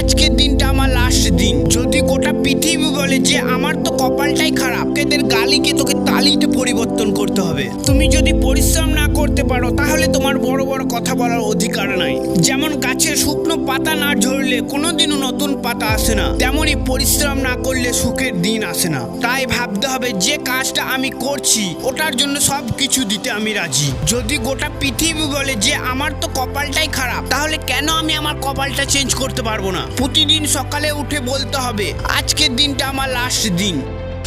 আজকের দিনটা আমার লাস্ট দিন। যদি গোটা পৃথিবী বলে যে আমার তো কপালটাই খারাপ, এদের গালিকে তোকে তালিতে পরিবর্তন করতে হবে। তুমি যদি পরিশ্রম না করতে পারো তাহলে তোমার বড় বড় কথা বলার অধিকার নাই। যেমন গাছের শুকনো পাতা না ঝরলে কোনোদিনও নতুন পাতা আসে না, তেমনই পরিশ্রম না করলে সুখের দিন আসে না। তাই ভাবতে হবে যে কাজটা আমি করছি ওটার জন্য সব কিছু দিতে আমি রাজি। যদি গোটা পৃথিবী বলে যে আমার তো কপালটাই খারাপ, তাহলে কেন আমি আমার কপালটা চেঞ্জ করতে পারবো না? প্রতিদিন সকালে উঠে বলতে হবে আজকের দিনটা আমার লাস্ট দিন।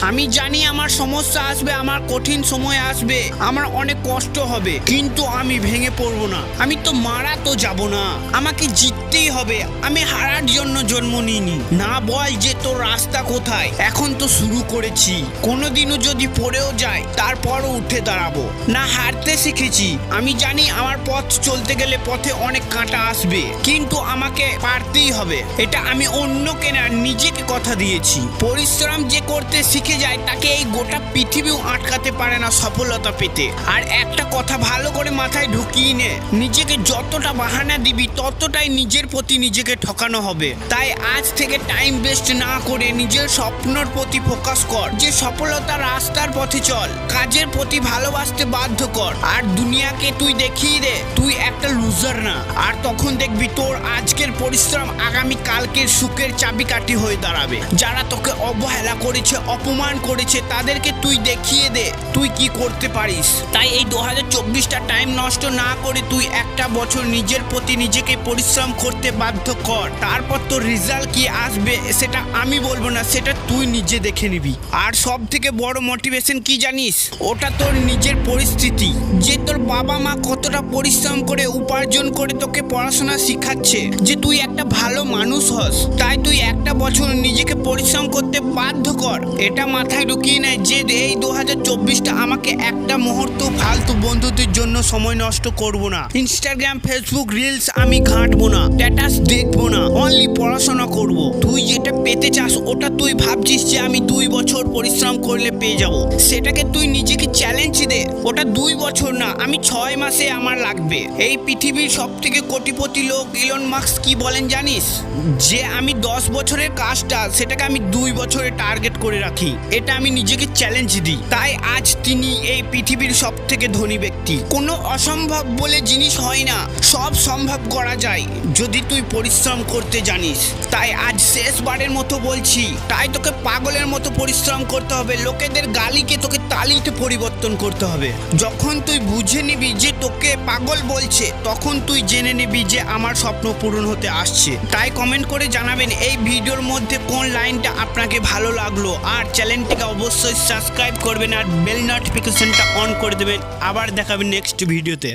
আমি জানি আমার সমস্যা আসবে, আমার কঠিন সময় আসবে, আমার অনেক কষ্ট হবে, কিন্তু আমি ভেঙে পড়বো না। আমি তো মারা তো যাব না, আমাকে জিততেই হবে। আমি হারার জন্য জন্ম নিইনি। না বল যে তোর রাস্তা কোথায়, এখন তো শুরু করেছি। কোনোদিনও যদি পড়েও যায় তারপরও উঠে দাঁড়াবো। না হারতে শিখেছি। আমি জানি আমার পথ চলতে গেলে পথে অনেক কাঁটা আসবে, কিন্তু আমাকে পারতেই হবে। এটা আমি অন্যকে না, নিজেকে কথা দিয়েছি। পরিশ্রম যে করতে শিখে যায় তাকে এই গোটা পৃথিবীও আটকাতে পারে না সফলতা পেতে। আর একটা কথা ভালো করে মাথায় ঢুকিয়ে নে, নিজেকে যতটা বাহানা দিবি ততটাই নিজের প্রতি নিজেকে ঠকানো হবে। তাই আজ থেকে টাইম ওয়েস্ট না করে নিজের স্বপ্নের প্রতি ফোকাস কর। যে সফলতার রাস্তার পথে চল, কাজের প্রতি ভালোবাসতে বাধ্য কর, আর দুনিয়াকে তুই দেখিয়ে দে তুই একটা লুজার না। আর তখন দেখবি তোর আজকের পরিশ্রম আগামী কালকের সুখের চাবিকাঠি হয়ে দাঁড়াবে। যারা তোকে অবহেলা করেছে, অপমান করেছে, তাদেরকে তুই দেখিয়ে দে তুই কি করতে পারিস। তাই এই 2024টা টাইম নষ্ট না করে তুই একটা বছর নিজের প্রতি নিজেকে পরিশ্রম করতে বাধ্য কর। তারপর তোর রেজাল্ট কি আসবে সেটা আমি বলবো না, সেটা তুই নিজে দেখে নিবি। আর সব থেকে বড় মোটিভেশন কি জানিস? ওটা তোর নিজের পরিস্থিতি। যে তোর বাবা মা কতটা পরিশ্রম করে উপার্জন করে তোকে পড়াশোনা শিখাচ্ছে যে তুই একটা ভালো মানুষ হস। তাই তুই একটা বছর নিজেকে পরিশ্রম করতে বাধ্য কর। এটা মাথায় ঢুকিয়ে নেয় যে এই 2024টা আমাকে একটা মুহূর্ত ফালতু বন্ধুদের জন্য সময় নষ্ট করব না। ইনস্টাগ্রাম, ফেসবুক রিলস আমি ঘাঁটবো না, স্ট্যাটাস দেখবো না, অনলি পড়াশোনা করব। তুই যেটা পেতে চাস ওটা তুই ভাবছিস যে আমি 2 বছর পরিশ্রম করলে পেয়ে যাব, সেটাকে তুই নিজেকে চ্যালেঞ্জ দে। ওটা 2 বছর না, আমি 6 মাসে আমার লাগবে। এই পৃথিবীর সব থেকে কোটিপতি লোক ইলন মাস্ক কি বলেন জানিস? যে আমি 10 বছরের কাজটা সেটাকে আমি 2 বছরে টার্গেট করে রাখি। এটা আমি নিজেকে চ্যালেঞ্জ দিই। তাই আজ তিনি এই পৃথিবীর সব থেকে ধনী ব্যক্তি। কোনো অসম্ভব বলে জিনিস হয় না, সব সম্ভব করা যায় যদি তুই পরিশ্রম করতে জানিস। তাই আজ শেষবারের মতো বলছি, তাই তোকে পাগলের মতো পরিশ্রম করতে হবে। লোকেদের গালিকে তোকে তালিতে পরিবর্তন করতে হবে। যখন তুই বুঝে নিবি যে তোকে পাগল বলছে, তখন তুই জেনে নিবি যে আমার স্বপ্ন পূরণ হতে আসছে। তাই কমেন্ট করে জানাবেন এই ভিডিওর মধ্যে কোন লাইনটা আপনাকে ভালো লাগলো। আর চ্যানেলটিকে অবশ্যই সাবস্ক্রাইব করবেন আর বেল নোটিফিকেশনটা অন করে দেবেন। আবার দেখাবেন নেক্সট ভিডিওতে।